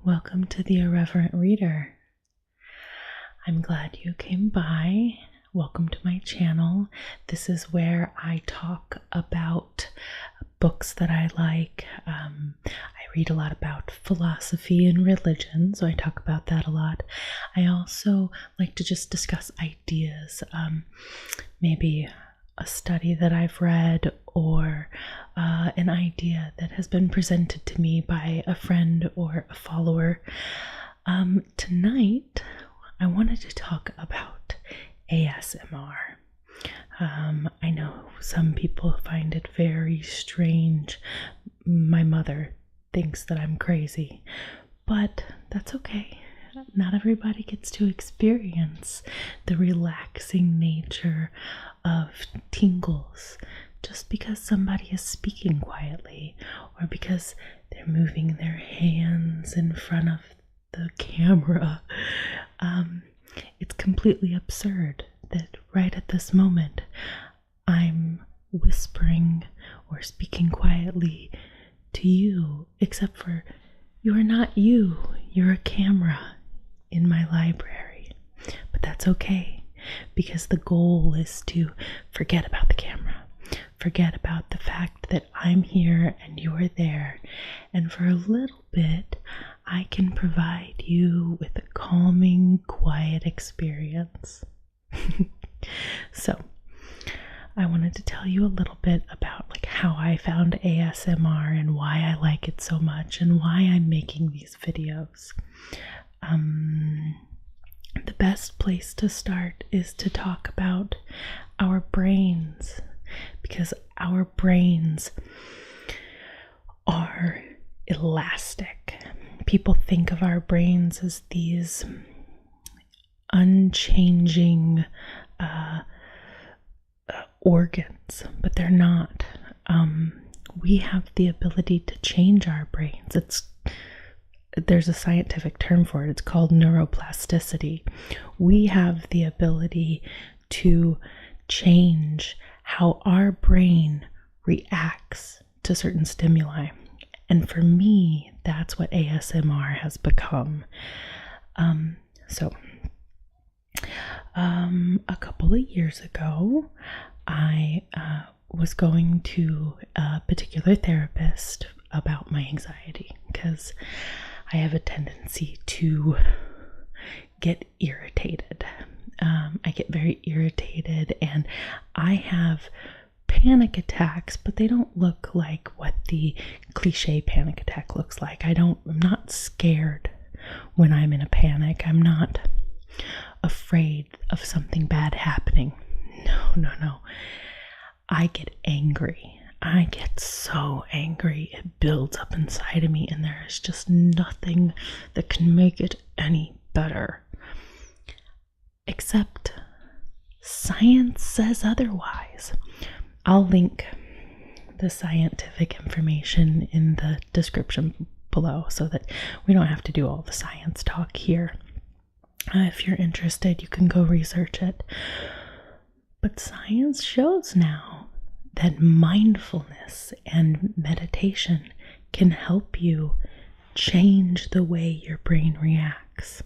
Welcome to the Irreverent Reader. I'm glad you came by. Welcome to my channel. This is where I talk about books that I like. I read a lot about philosophy and religion, so I talk about that a lot. I also like to just discuss ideas, maybe a study that I've read or an idea that has been presented to me by a friend or a follower. Tonight, I wanted to talk about ASMR. I know some people find it very strange. My mother thinks that I'm crazy, but that's okay. Not everybody gets to experience the relaxing nature of tingles just because somebody is speaking quietly or because they're moving their hands in front of the camera. It's completely absurd that right at this moment I'm whispering or speaking quietly to you, except for you are not you. You're a camera in my library. But that's okay, because the goal is to forget about the camera. Forget about the fact that I'm here and you're there. And for a little bit, I can provide you with a calming, quiet experience. So, I wanted to tell you a little bit about how I found ASMR and why I like it so much and why I'm making these videos. The best place to start is to talk about our brains, because our brains are elastic. People think of our brains as these unchanging organs, but they're not. We have the ability to change our brains. There's a scientific term for it. It's called neuroplasticity. We have the ability to change how our brain reacts to certain stimuli. And for me, that's what ASMR has become. A couple of years ago, I was going to a particular therapist about my anxiety, because I have a tendency to get irritated. I get very irritated, and I have panic attacks, but they don't look like what the cliche panic attack looks like. I'm not scared when I'm in a panic. I'm not afraid of something bad happening. No. I get angry. I get so angry. It builds up inside of me, and there is just nothing that can make it any better. Except science says otherwise. I'll link the scientific information in the description below so that we don't have to do all the science talk here. If you're interested, you can go research it. But science shows now that mindfulness and meditation can help you change the way your brain reacts.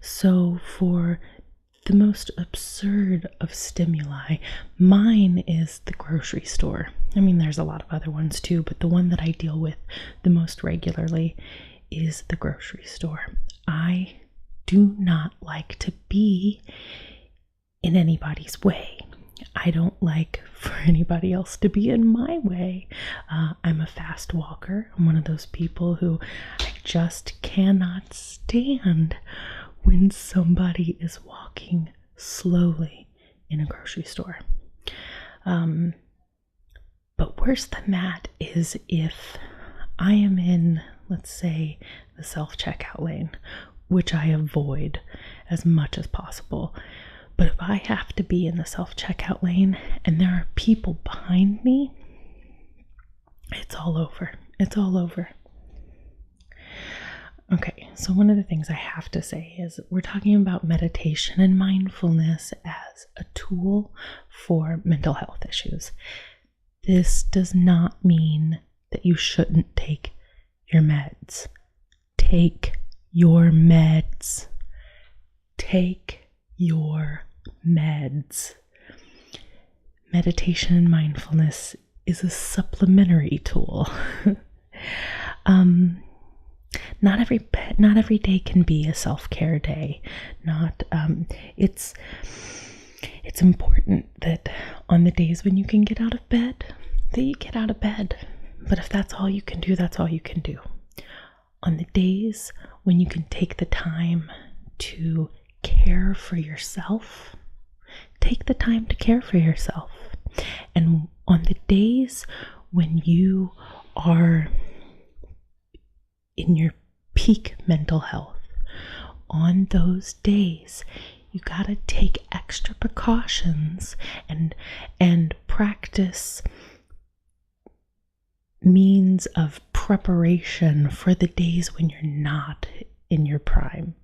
So for the most absurd of stimuli, mine is the grocery store. I mean, there's a lot of other ones too, but the one that I deal with the most regularly is the grocery store. I do not like to be in anybody's way. I don't like for anybody else to be in my way. I'm a fast walker. I'm one of those people who I just cannot stand when somebody is walking slowly in a grocery store. But worse than that is if I am in, let's say, the self-checkout lane, which I avoid as much as possible. But if I have to be in the self-checkout lane and there are people behind me, it's all over. It's all over. Okay, so one of the things I have to say is we're talking about meditation and mindfulness as a tool for mental health issues. This does not mean that you shouldn't take your meds. Take your meds. Take your meds. Meditation and mindfulness is a supplementary tool. Not every day can be a self-care day. It's important that on the days when you can get out of bed, that you get out of bed. But if that's all you can do, that's all you can do. On the days when you can take the time to care for yourself, take the time to care for yourself. And on the days when you are in your peak mental health, on those days, you gotta take extra precautions and practice means of preparation for the days when you're not in your prime.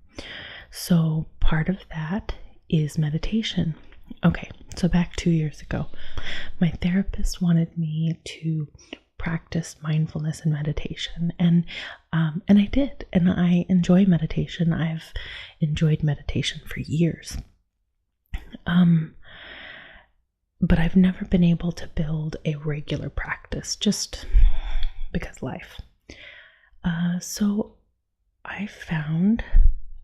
So part of that is meditation. Okay, so back 2 years ago, my therapist wanted me to practice mindfulness and meditation, and I did, and I enjoy meditation. I've enjoyed meditation for years, but I've never been able to build a regular practice just because life. So I found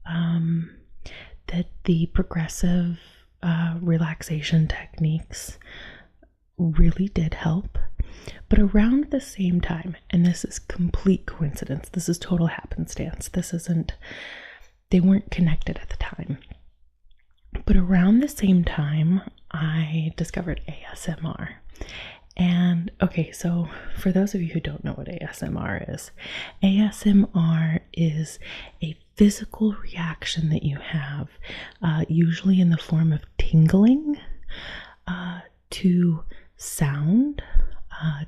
that the progressive relaxation techniques really did help. But around the same time, and this is complete coincidence, this is total happenstance, they weren't connected at the time. But around the same time, I discovered ASMR. And okay, so for those of you who don't know what ASMR is a physical reaction that you have, usually in the form of tingling, to sound,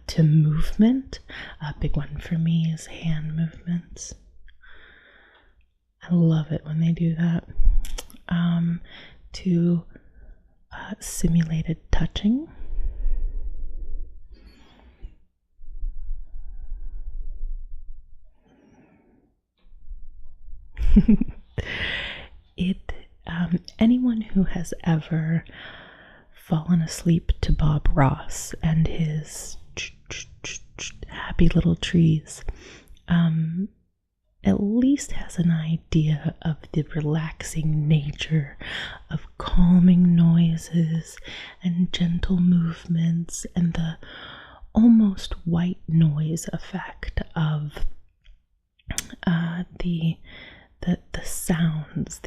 to movement. A big one for me is hand movements. I love it when they do that. To simulated touching. Anyone who has ever fallen asleep to Bob Ross and his happy little trees at least has an idea of the relaxing nature of calming noises and gentle movements and the almost white noise effect of the sounds,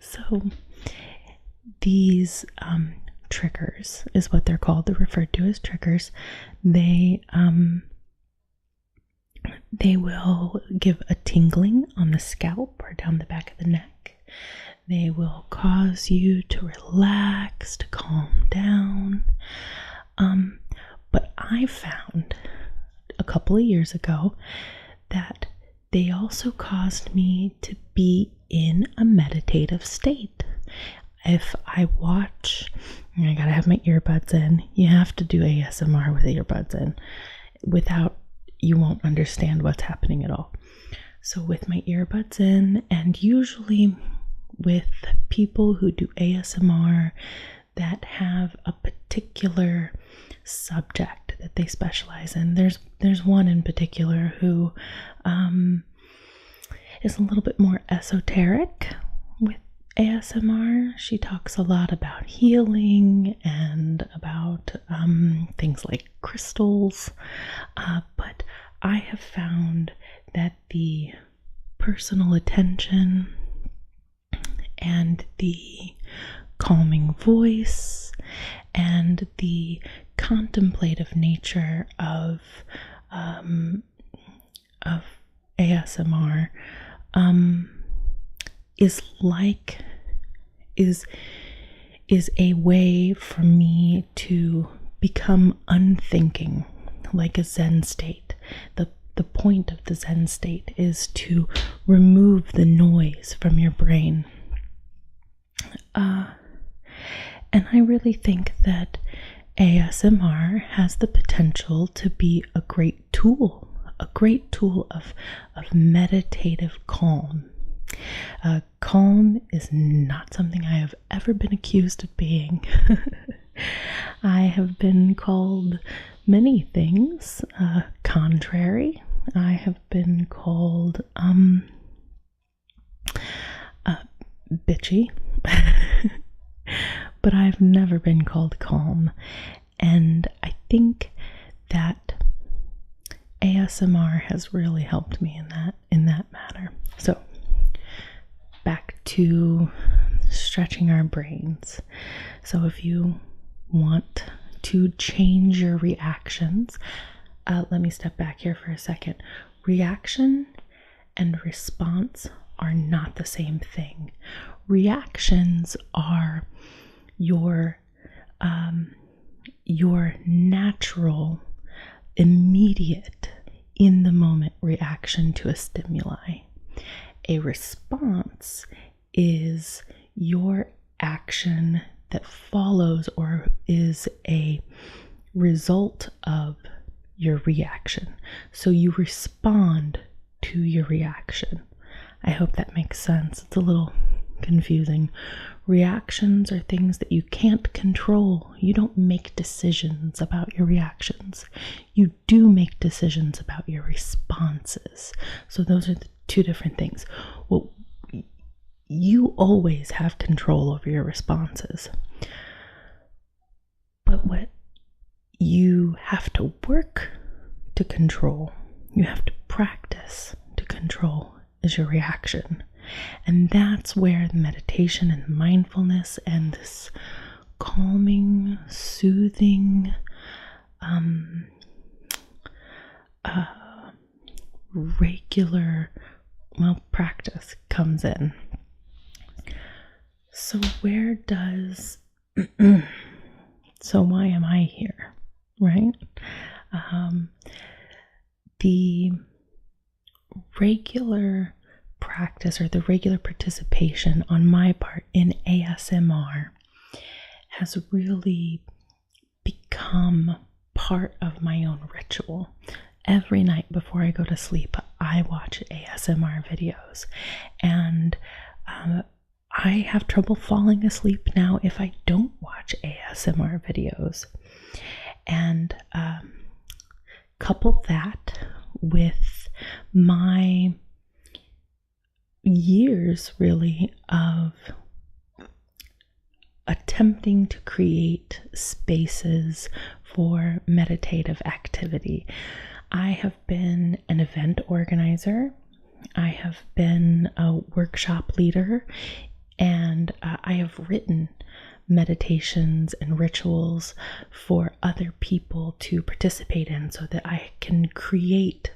So these triggers is what they're called. They're referred to as triggers. They will give a tingling on the scalp or down the back of the neck. They will cause you to relax, to calm down. But I found a couple of years ago that they also caused me to be in a meditative state. If I watch, I gotta have my earbuds in. You have to do ASMR with earbuds in. Without, you won't understand what's happening at all. So with my earbuds in, and usually with people who do ASMR that have a particular subject that they specialize in. There's one in particular who is a little bit more esoteric with ASMR. She talks a lot about healing and about things like crystals, but I have found that the personal attention and the calming voice and the contemplative nature of ASMR is a way for me to become unthinking, like a Zen state. The the point of the Zen state is to remove the noise from your brain. And I really think that ASMR has the potential to be a great tool of meditative calm. Calm is not something I have ever been accused of being. I have been called many things contrary. I have been called bitchy. But I've never been called calm. And I think that ASMR has really helped me in that matter. So back to stretching our brains. So if you want to change your reactions, let me step back here for a second. Reaction and response are not the same thing. Reactions are your natural, immediate, in the moment reaction to a stimuli. A response is your action that follows or is a result of your reaction. So you respond to your reaction. I hope that makes sense. It's a little confusing. Reactions are things that you can't control. You don't make decisions about your reactions. You do make decisions about your responses. So those are the two different things. Well, you always have control over your responses. But what you have to work to control, you have to practice to control, is your reaction. And that's where the meditation and mindfulness and this calming, soothing, regular, practice comes in. So so why am I here, right? The regular practice or the regular participation on my part in ASMR has really become part of my own ritual. Every night before I go to sleep, I watch ASMR videos, and I have trouble falling asleep now if I don't watch ASMR videos. And couple that with my years really of attempting to create spaces for meditative activity. I have been an event organizer, I have been a workshop leader, and I have written meditations and rituals for other people to participate in so that I can create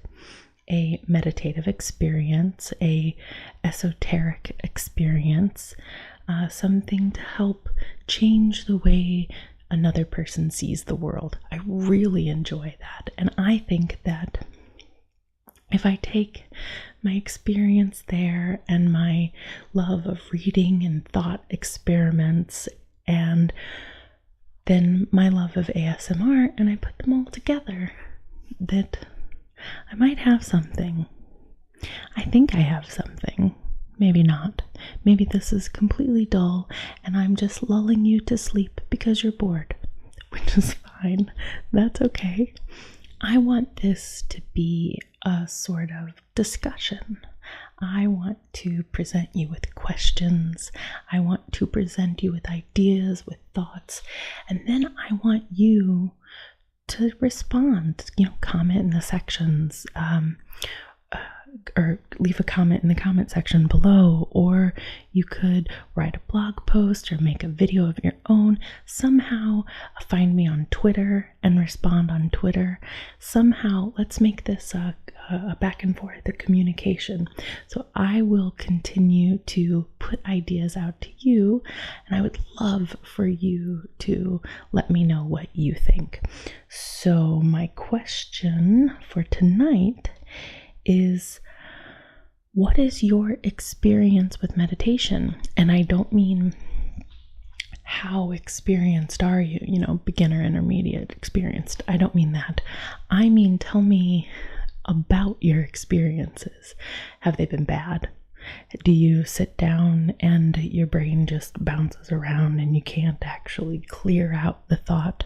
a meditative experience, a esoteric experience, something to help change the way another person sees the world. I really enjoy that. And I think that if I take my experience there and my love of reading and thought experiments and then my love of ASMR and I put them all together, that I might have something. I think I have something. Maybe not. Maybe this is completely dull and I'm just lulling you to sleep because you're bored, which is fine. That's okay. I want this to be a sort of discussion. I want to present you with questions. I want to present you with ideas, with thoughts, and then I want you to respond, comment in the sections, or leave a comment in the comment section below, or you could write a blog post or make a video of your own. Somehow find me on Twitter and respond on Twitter. Somehow let's make this a back and forth, a communication. So I will continue to put ideas out to you, and I would love for you to let me know what you think. So my question for tonight is, what is your experience with meditation? And I don't mean how experienced are you, beginner, intermediate, experienced. I don't mean that. I mean, tell me about your experiences. Have they been bad? Do you sit down and your brain just bounces around and you can't actually clear out the thought?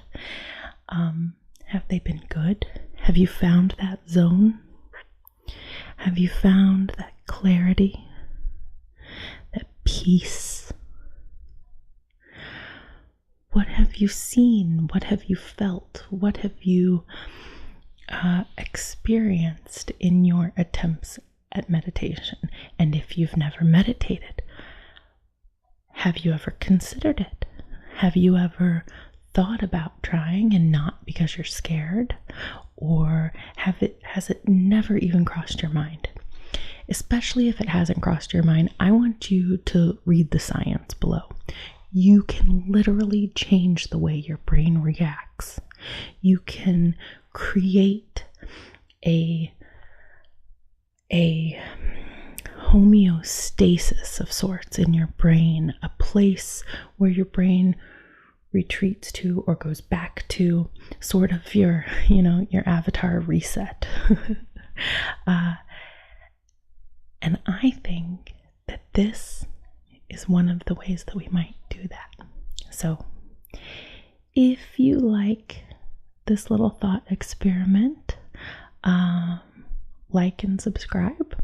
Have they been good? Have you found that zone? Have you found that clarity, that peace? What have you seen? What have you felt? What have you experienced in your attempts at meditation? And if you've never meditated, have you ever considered it? Have you ever thought about trying and not because you're scared? Or has it never even crossed your mind? Especially if it hasn't crossed your mind, I want you to read the science below. You can literally change the way your brain reacts. You can create a homeostasis of sorts in your brain, a place where your brain retreats to or goes back to, sort of your avatar reset. And I think that this is one of the ways that we might do that. So if you like this little thought experiment, like and subscribe.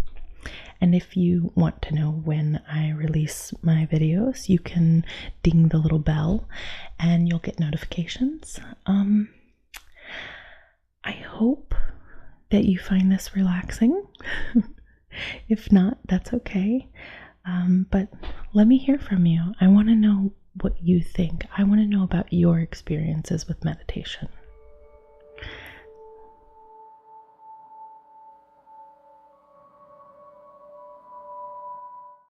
And if you want to know when I release my videos, you can ding the little bell and you'll get notifications. I hope that you find this relaxing. If not, that's okay. But let me hear from you. I want to know what you think. I want to know about your experiences with meditation.